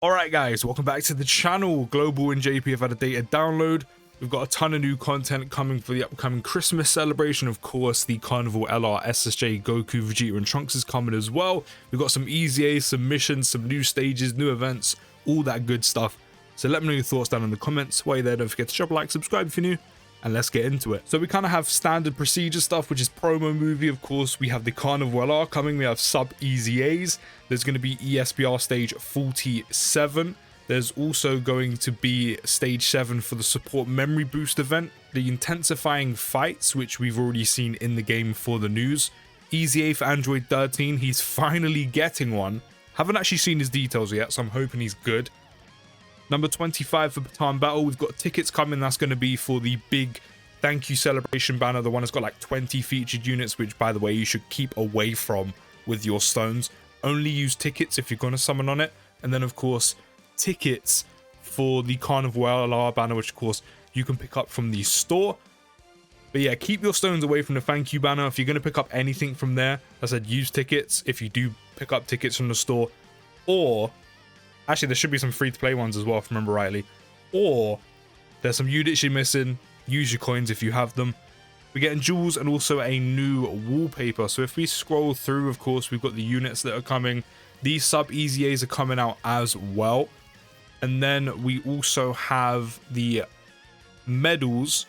Alright guys, welcome back to the channel. Global and JP have had a data download. We've got a ton of new content coming for the upcoming Christmas celebration. Of course, the Carnival LR, SSJ, Goku, Vegeta and Trunks is coming as well. We've got some EZA, some missions, some new stages, new events, all that good stuff. So let me know your thoughts down in the comments. While you're there, don't forget to drop a like, subscribe if you're new, and let's get into it. So we kind of have standard procedure stuff, which is promo movie. Of course, we have the Carnival LR coming. We have sub EZAs. There's going to be ESBR stage 47. There's also going to be stage 7 for the support memory boost event. The intensifying fights, which we've already seen in the game for the news. EZA for Android 13. He's finally getting one. Haven't actually seen his details yet, so I'm hoping he's good. Number 25 for Proton Battle. We've got tickets coming. That's going to be for the big thank you celebration banner. The one that's got like 20 featured units, which by the way, you should keep away from with your stones. Only use tickets if you're going to summon on it. And then of course, tickets for the Carnival LR banner, which of course you can pick up from the store. But yeah, keep your stones away from the thank you banner. If you're going to pick up anything from there, as I said, use tickets if you do pick up tickets from the store. Or actually, there should be some free-to-play ones as well, if I remember rightly. Or there's some units you're missing. Use your coins if you have them. We're getting jewels and also a new wallpaper. So if we scroll through, of course, we've got the units that are coming. These sub EZAs are coming out as well. And then we also have the medals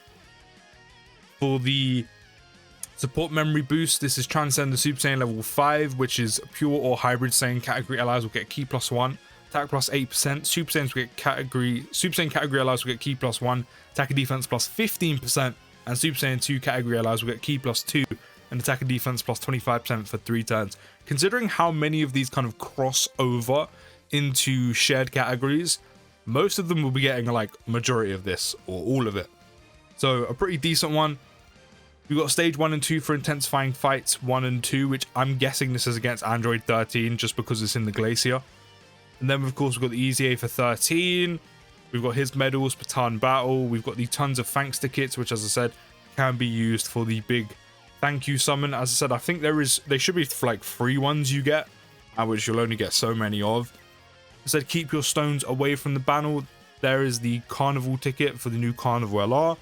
for the support memory boost. This is Transcend the Super Saiyan level 5, which is pure or hybrid Saiyan category allies will get key +1. Attack plus 8%. Super Saiyans will get Super Saiyan category allies will get key +1. Attack and defense plus 15%. And Super Saiyan 2 category allies will get key +2. And attack and defense plus 25% for 3 turns. Considering how many of these kind of cross over into shared categories, most of them will be getting like majority of this or all of it. So a pretty decent one. We've got stage 1 and 2 for intensifying fights 1 and 2, which I'm guessing this is against Android 13 just because it's in the Glacier. And then, of course, we've got the EZA for 13. We've got his medals, Proton Battle. We've got the tons of thanks tickets, which, as I said, can be used for the big thank you summon. As I said, I think they should be like free ones you get, which you'll only get so many of. I said, keep your stones away from the banner. There is the Carnival ticket for the new Carnival LR.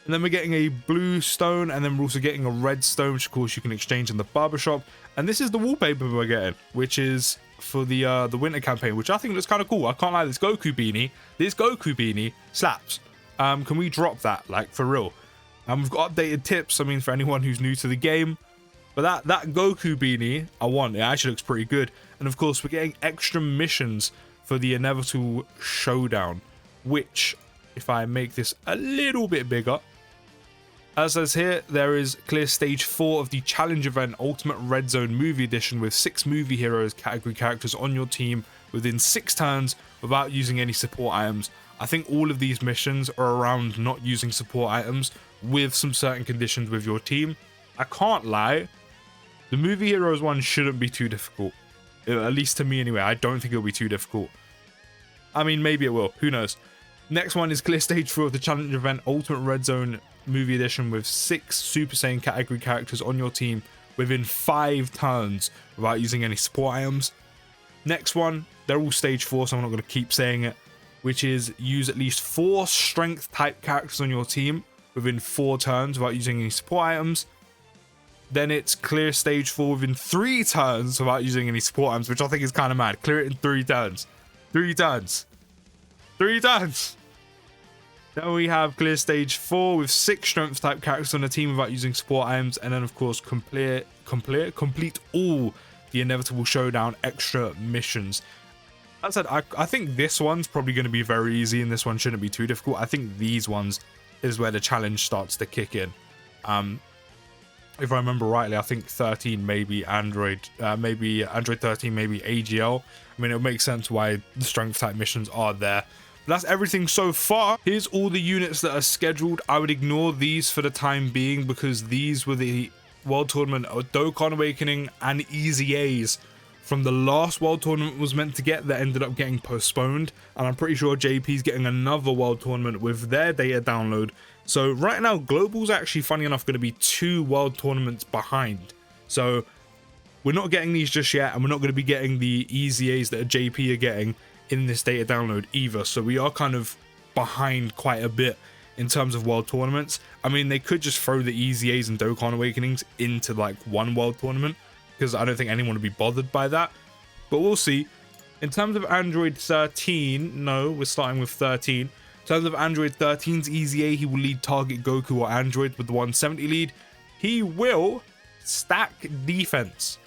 And then we're getting a blue stone, and then we're also getting a red stone, which of course you can exchange in the barbershop. And this is the wallpaper we're getting, which is for the winter campaign, which I think looks kind of cool. I can't lie, this Goku beanie slaps. Can we drop that, like, for real? We've got updated tips, I mean, for anyone who's new to the game. But that Goku beanie I want. It actually looks pretty good. And of course, we're getting extra missions for the inevitable showdown, which, if I make this a little bit bigger, as says here, there is clear stage 4 of the challenge event Ultimate Red Zone Movie Edition with 6 movie heroes category characters on your team within 6 turns without using any support items. I think all of these missions are around not using support items with some certain conditions with your team. I can't lie, the movie heroes one shouldn't be too difficult. At least to me anyway, I don't think it'll be too difficult. I mean, maybe it will, who knows. Next one is clear stage 4 of the challenge event Ultimate Red Zone Movie Edition with 6 Super Saiyan category characters on your team within 5 turns without using any support items. Next one, they're all stage 4, so I'm not going to keep saying it, which is use at least 4 strength type characters on your team within 4 turns without using any support items. Then it's clear stage 4 within 3 turns without using any support items, which I think is kind of mad. Clear it in 3 turns. 3 turns. 3 turns. Then we have clear stage 4 with 6 strength type characters on the team without using support items. And then of course complete all the inevitable showdown extra missions. That said, I think this one's probably going to be very easy and this one shouldn't be too difficult. I think these ones is where the challenge starts to kick in. If I remember rightly, I think 13 maybe Android 13 maybe AGL. I mean, it would make sense why the strength type missions are there. But that's everything so far. Here's all the units that are scheduled. I would ignore these for the time being because these were the World Tournament of Dokkan Awakening and EZAs from the last World Tournament was meant to get that ended up getting postponed. And I'm pretty sure JP's getting another World Tournament with their data download. So right now, Global's actually, funny enough, going to be 2 World Tournaments behind. So we're not getting these just yet, and we're not going to be getting the EZAs that JP are getting in this data download either. So we are kind of behind quite a bit in terms of world tournaments. I mean, they could just throw the EZAs and Dokkan Awakenings into like one world tournament, because I don't think anyone would be bothered by that. But we'll see. In terms of Android 13, no, we're starting with 13. In terms of Android 13's EZA, he will lead target Goku or Android with the 170 lead. He will stack defense,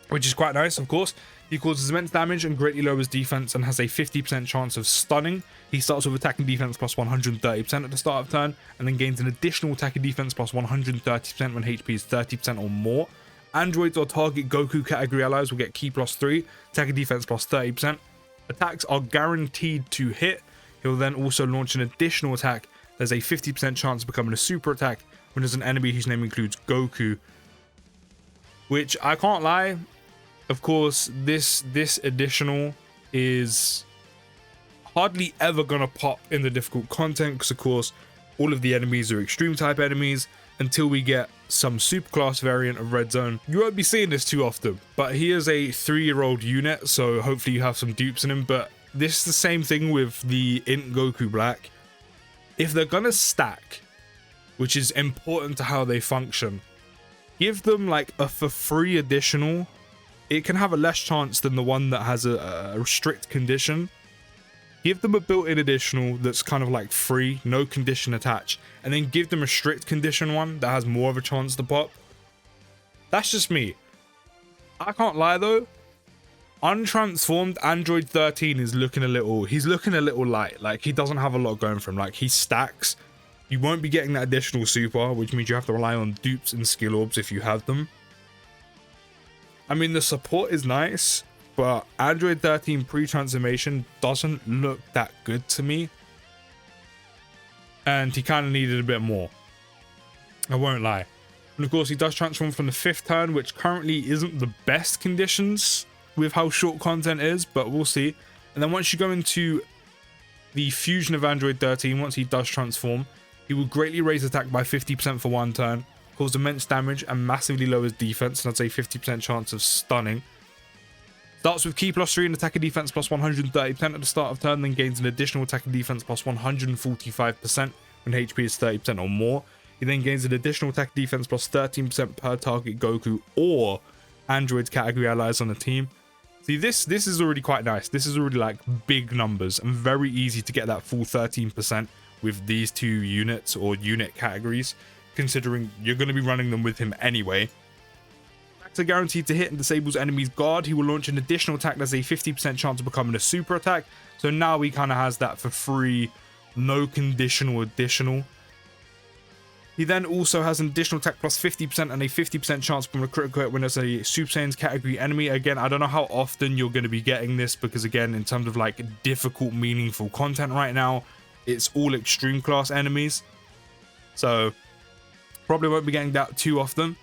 which is quite nice, of course. He causes immense damage and greatly lowers defense and has a 50% chance of stunning. He starts with attack and defense plus 130% at the start of turn, and then gains an additional attack and defense plus 130% when HP is 30% or more. Androids or target Goku category allies will get Ki plus 3, attack and defense plus 30%. Attacks are guaranteed to hit. He'll then also launch an additional attack. There's a 50% chance of becoming a super attack when there's an enemy whose name includes Goku. Which, I can't lie, of course, this additional is hardly ever gonna pop in the difficult content, because of course all of the enemies are extreme type enemies until we get some superclass variant of Red Zone. You won't be seeing this too often, but he is a 3-year-old unit, so hopefully you have some dupes in him. But this is the same thing with the Int Goku Black. If they're gonna stack, which is important to how they function, give them like a for free additional. It can have a less chance than the one that has a strict condition. Give them a built-in additional that's kind of like free, no condition attached, and then give them a strict condition one that has more of a chance to pop. That's just me. I can't lie though, untransformed Android 13 is looking a little, he's looking a little light. Like, he doesn't have a lot going for him. Like, he stacks. You won't be getting that additional super, which means you have to rely on dupes and skill orbs if you have them. I mean, the support is nice, but Android 13 pre-transformation doesn't look that good to me. And he kind of needed a bit more. I won't lie. And of course, he does transform from the 5th turn, which currently isn't the best conditions with how short content is, but we'll see. And then once you go into the fusion of Android 13, once he does transform, he will greatly raise attack by 50% for 1 turn, cause immense damage, and massively lowers defense, and that's a 50% chance of stunning. Starts with Ki plus 3 and attack and defense plus 130% at the start of turn, then gains an additional attack and defense plus 145% when HP is 30% or more. He then gains an additional attack and defense plus 13% per target Goku or Android category allies on the team. See, this is already quite nice. This is already like big numbers and very easy to get that full 13% with these 2 units or unit categories, considering you're going to be running them with him anyway. Attacks are guaranteed to hit and disables enemy's guard. He will launch an additional attack that's a 50% chance of becoming a super attack. So now he kind of has that for free, no conditional additional. He then also has an additional attack plus 50% and a 50% chance from a critical hit when there's a Super Saiyan's category enemy. Again, I don't know how often you're going to be getting this, because again, in terms of like difficult, meaningful content right now, it's all extreme class enemies. So probably won't be getting that too often.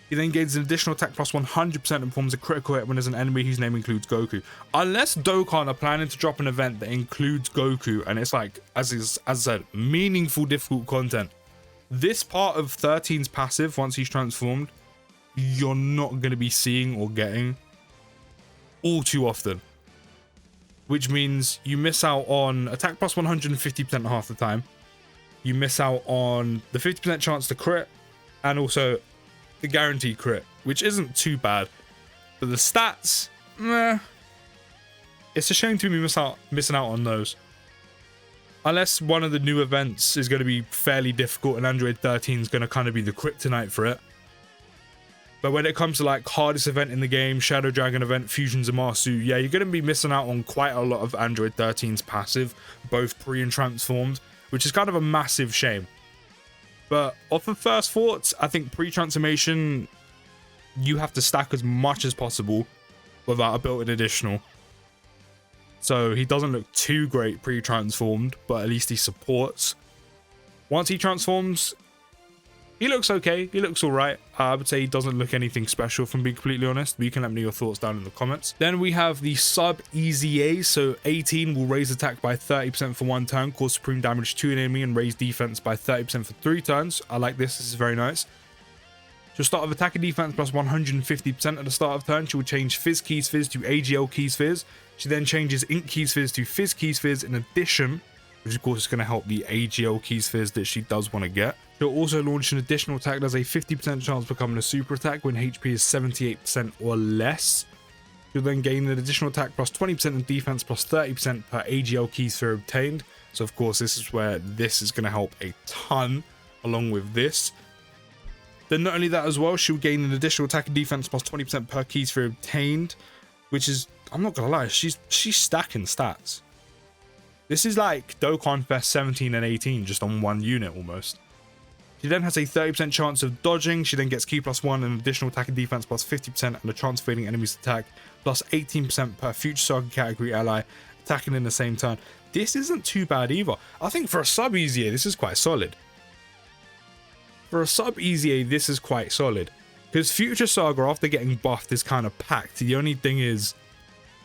He then gains an additional attack plus 100% and forms a critical hit when there's an enemy whose name includes Goku. Unless Dokkan are planning to drop an event that includes Goku, and it's like, as I said, meaningful, difficult content. This part of 13's passive, once he's transformed, you're not going to be seeing or getting all too often. Which means you miss out on attack plus 150% half the time. You miss out on the 50% chance to crit, and also the guaranteed crit, which isn't too bad. But the stats, meh. It's a shame to be missing out on those. Unless one of the new events is going to be fairly difficult and Android 13 is going to kind of be the kryptonite for it. But when it comes to like hardest event in the game, Shadow Dragon event, Fusion Zamasu, yeah, you're going to be missing out on quite a lot of Android 13's passive, both pre and transformed, which is kind of a massive shame. But off of first thoughts, I think pre-transformation, you have to stack as much as possible without a built-in additional. So he doesn't look too great pre-transformed, but at least he supports. Once he transforms, he looks okay. He looks alright. I would say he doesn't look anything special, from being completely honest. But you can let me know your thoughts down in the comments. Then we have the sub EZA. So 18 will raise attack by 30% for 1 turn, cause supreme damage to an enemy, and raise defense by 30% for 3 turns. I like this. This is very nice. She'll start with attack and defense plus 150% at the start of turn. She will change Fizz Keys Fizz to AGL Keys Fizz. She then changes Ink Keys Fizz to Fizz Keys Fizz in addition, which of course is going to help the AGL Keys Fizz that she does want to get. She'll also launch an additional attack that has a 50% chance of becoming a super attack when HP is 78% or less. She'll then gain an additional attack plus 20% in defense plus 30% per AGL Key Sphere obtained. So of course this is where this is going to help a ton along with this. Then not only that as well, she'll gain an additional attack and defense plus 20% per Key Sphere obtained, which is, I'm not gonna lie, she's stacking stats. This is like Dokkan Fest 17 and 18 just on one unit almost. She then has a 30% chance of dodging. She then gets Key plus 1 and additional attack and defense plus 50% and a chance of failing enemies attack plus 18% per future saga category ally attacking in the same turn. This isn't too bad either. I think for a sub EZA this is quite solid. For a sub EZA this is quite solid. Because Future Saga after getting buffed is kind of packed. The only thing is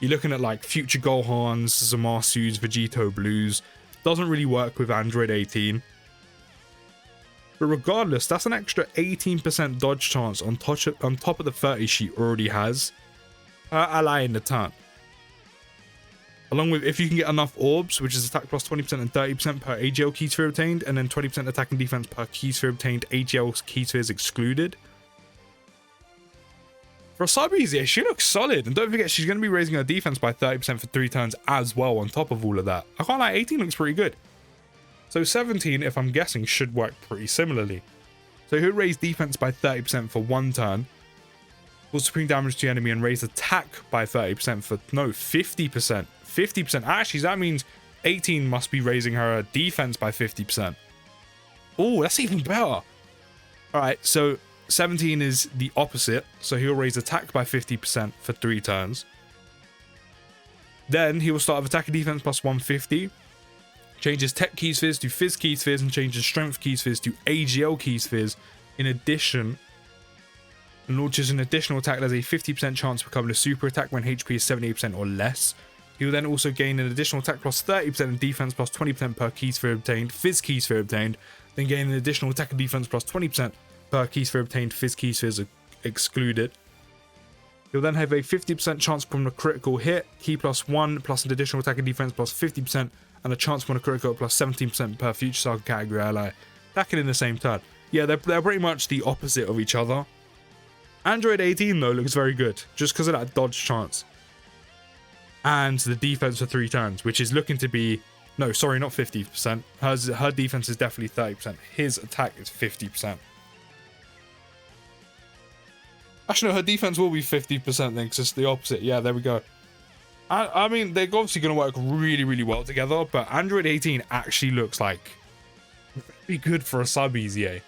you're looking at like Future Gohans, Zamasus, Vegito Blues. Doesn't really work with Android 18. But regardless, that's an extra 18% dodge chance on top of the 30 she already has per ally in the turn. Along with if you can get enough orbs, which is attack plus 20% and 30% per AGL Key Sphere obtained, and then 20% attack and defense per Key Sphere obtained, AGL Key Sphere is excluded. For a sub EZA, she looks solid, and don't forget she's going to be raising her defense by 30% for 3 turns as well on top of all of that. I can't lie, 18 looks pretty good. So 17, if I'm guessing, should work pretty similarly. So he'll raise defense by 30% for 1 turn, cause supreme damage to the enemy, and raise attack by 30% for, no, 50%. 50%. Actually, that means 18 must be raising her defense by 50%. Oh, that's even better. Alright, so 17 is the opposite. So he'll raise attack by 50% for 3 turns. Then he will start with attack and defense plus 150. Changes Tech Keys Fizz to Fizz Keys Fizz and changes Strength Keys Fizz to AGL Keys Fizz. In addition, and launches an additional attack that has a 50% chance of becoming a super attack when HP is 78% or less. He will then also gain an additional attack plus 30% in defense plus 20% per Key Sphere obtained, Fizz Key Sphere obtained. Then gain an additional attack and defense plus 20% per Key Sphere obtained, Fizz Key Sphere excluded. He'll then have a 50% chance from a critical hit, Key plus 1 plus an additional attack and defense plus 50%, and a chance from a critical plus 17% per future saga category ally attacking in the same turn. Yeah, they're pretty much the opposite of each other. Android 18 though looks very good, just because of that dodge chance. And the defense for 3 turns, which is looking to be, no, sorry, not 50%. Her defense is definitely 30%. His attack is 50%. Actually, no, her defense will be 50% then, because it's the opposite. Yeah, there we go. I mean, they're obviously going to work really, really well together, but Android 18 actually looks like very good for a sub EZA.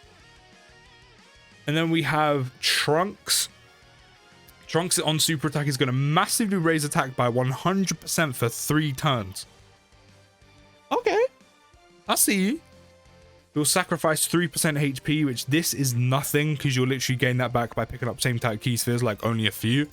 And then we have Trunks. Trunks on super attack is going to massively raise attack by 100% for 3 turns. Okay, I see you. You'll sacrifice 3% HP, which this is nothing because you'll literally gain that back by picking up same type key spheres, like only a few.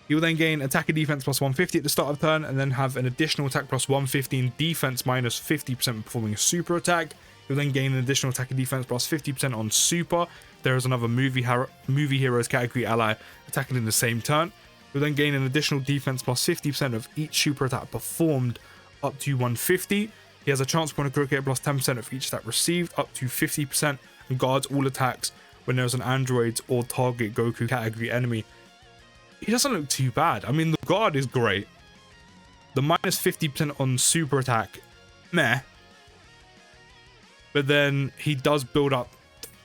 You'll then gain attack and defense plus 150 at the start of turn, and then have an additional attack plus 150 and defense minus 50% performing a super attack. You'll then gain an additional attack and defense plus 50% on super. There is another movie heroes category ally attacking in the same turn. You'll then gain an additional defense plus 50% of each super attack performed up to 150. He has a chance point of critical hit plus 10% of each attack received up to 50% and guards all attacks when there's an android or target Goku category enemy. He doesn't look too bad. I mean, the guard is great. The minus 50% on super attack, meh. But then he does build up,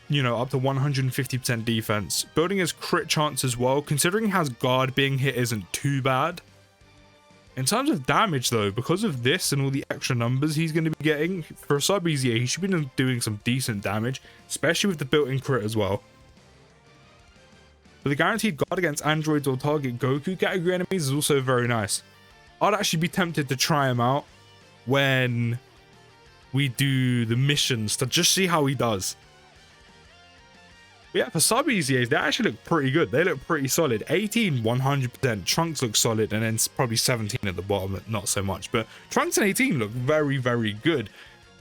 you know, up to 150% defense. Building his crit chance as well, considering he has guard, being hit isn't too bad. In terms of damage though, because of this and all the extra numbers he's going to be getting, for a sub EZA, he should be doing some decent damage, especially with the built-in crit as well. But the guaranteed guard against androids or target Goku category enemies is also very nice. I'd actually be tempted to try him out when we do the missions to just see how he does. But yeah, for sub EZAs, they actually look pretty good. They look pretty solid. 18, 100%. Trunks look solid, and then probably 17 at the bottom, not so much. But Trunks and 18 look very, very good.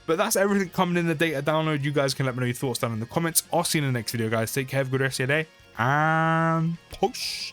But that's everything coming in the data download. You guys can let me know your thoughts down in the comments. I'll see you in the next video, guys. Take care, have a good rest of your day, and post.